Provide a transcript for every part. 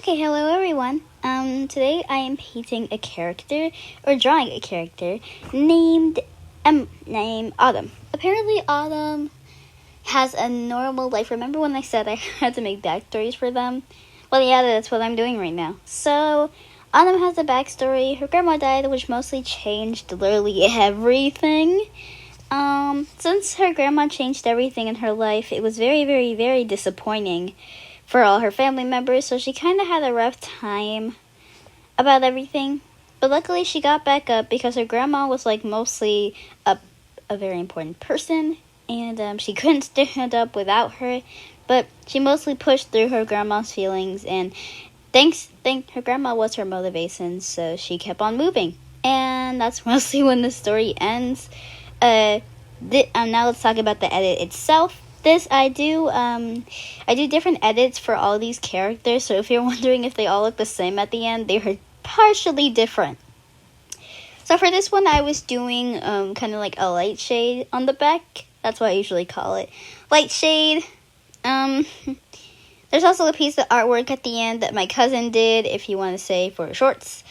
Okay, hello everyone. Today I am painting a character or drawing a character named Autumn. Apparently, Autumn has a normal life. Remember when I said I had to make backstories for them? Well, yeah, that's what I'm doing right now. So, Autumn has a backstory. Her grandma died, which mostly changed literally everything. Since her grandma changed everything in her life, it was very, very, very disappointing for all her family members, so she kind of had a rough time about everything. But luckily she got back up because her grandma was mostly a very important person, and she couldn't stand up without her, but she mostly pushed through her grandma's feelings, and her grandma was her motivation, so she kept on moving. And that's mostly when the story ends. Now let's talk about the edit itself. I do different edits for all these characters, so if you're wondering if they all look the same at the end, they are partially different. So for this one, I was doing kind of like a light shade on the back. That's what I usually call it. Light shade. There's also a piece of artwork at the end that my cousin did, if you want to say, for shorts.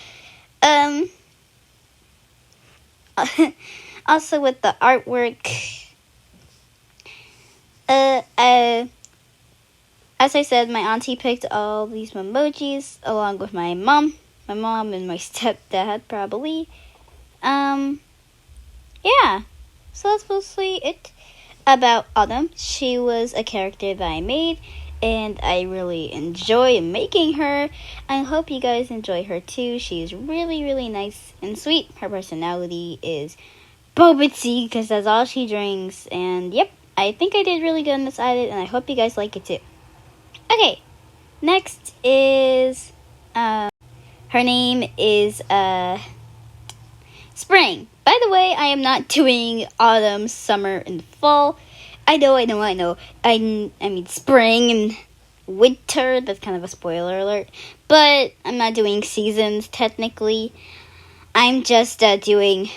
Also with the artwork, as I said, my auntie picked all these emojis along with my mom and my stepdad, probably. Yeah, so that's mostly it about Autumn. She was a character that I made, and I really enjoy making her. I hope you guys enjoy her too. She's really, really nice and sweet. Her personality is boba tea, because that's all she drinks. And yep, I think I did really good on this edit, and I hope you guys like it too. Okay, next is her name is Spring. By the way, I am not doing autumn, summer, and fall. I know. I mean spring and winter. That's kind of a spoiler alert. But I'm not doing seasons technically. I'm just doing.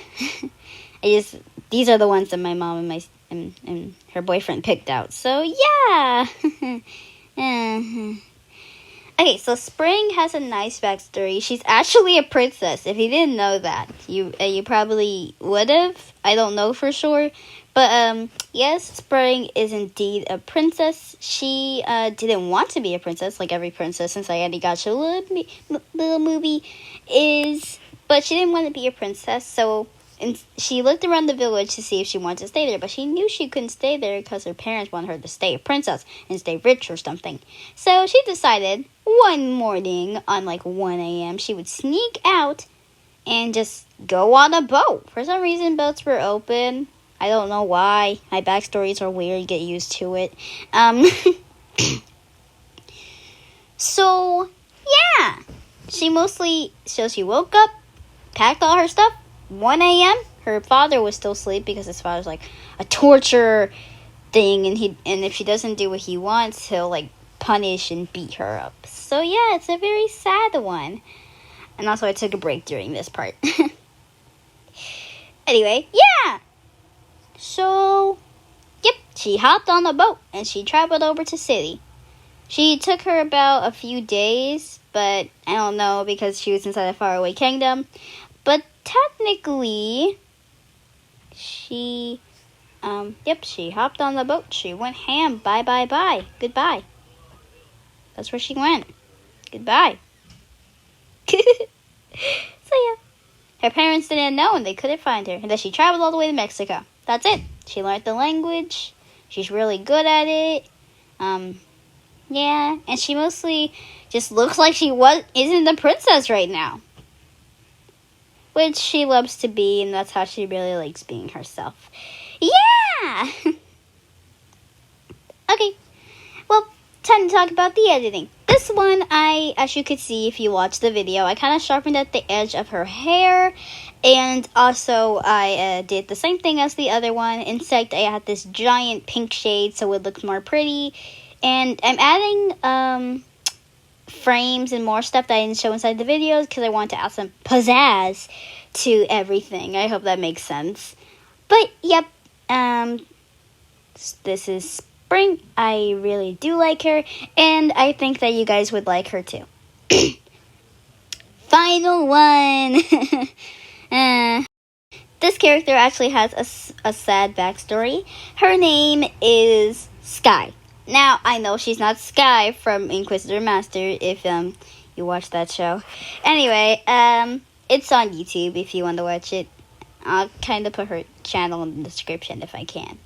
These are the ones that my mom and her boyfriend picked out. So yeah. Okay, so Spring has a nice backstory. She's actually a princess. If you didn't know that, you probably would have. I don't know for sure, but yes, Spring is indeed a princess. She didn't want to be a princess like every princess in Sayori Gacha little movie is, but she didn't want to be a princess. So she looked around the village to see if she wanted to stay there, but she knew she couldn't stay there because her parents wanted her to stay a princess and stay rich or something. So she decided one morning on 1 a.m. she would sneak out and just go on a boat. For some reason, boats were open. I don't know why. My backstories are weird. Get used to it. So, yeah. She woke up, packed all her stuff. 1 a.m. her father was still asleep because his father's like a torture thing, and if she doesn't do what he wants, he'll punish and beat her up. So yeah, it's a very sad one. And also I took a break during this part. Anyway, yeah. So yep, she hopped on the boat and she traveled over to city. She took her about a few days, but I don't know because she was inside a faraway kingdom. But technically, she hopped on the boat. She went ham. Bye. Goodbye. That's where she went. Goodbye. So yeah. Her parents didn't know and they couldn't find her. And then she traveled all the way to Mexico. That's it. She learned the language. She's really good at it. Yeah. And she mostly just looks like she isn't a princess right now. Which she loves to be, and that's how she really likes being herself. Yeah! Okay, well, time to talk about the editing. This one, as you could see if you watch the video, I kind of sharpened at the edge of her hair, and also I did the same thing as the other one. Instead, I had this giant pink shade so it looked more pretty, and I'm adding frames and more stuff that I didn't show inside the videos because I want to add some pizzazz to everything. I hope that makes sense. But yep, this is Spring. I really do like her, and I think that you guys would like her too. Final one. This character actually has a sad backstory. Her name is Sky. Now, I know she's not Sky from Inquisitor Master if you watch that show. Anyway, it's on YouTube if you want to watch it. I'll kind of put her channel in the description if I can.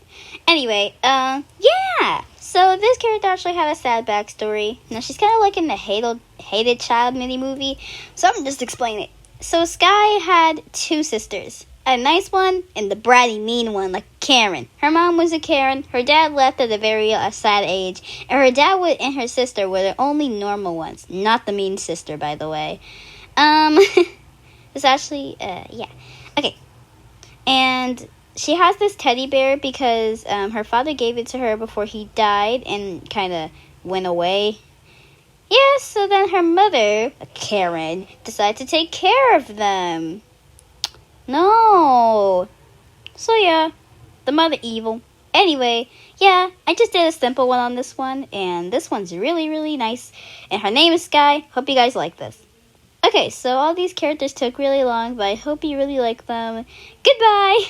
Anyway, yeah. So this character actually had a sad backstory. Now she's kind of like in the hated child mini movie. So I'm just explaining it. So Sky had two sisters. A nice one and the bratty mean one, like Karen. Her mom was a Karen. Her dad left at a very sad age. And her dad and her sister were the only normal ones. Not the mean sister, by the way. It's actually, yeah. Okay. And she has this teddy bear because her father gave it to her before he died and kind of went away. Yeah, so then her mother, Karen, decided to take care of them. No. So yeah, the mother evil. Anyway, yeah, I just did a simple one on this one, and this one's really, really nice. And her name is Sky. Hope you guys like this. Okay, so all these characters took really long, but I hope you really like them. Goodbye!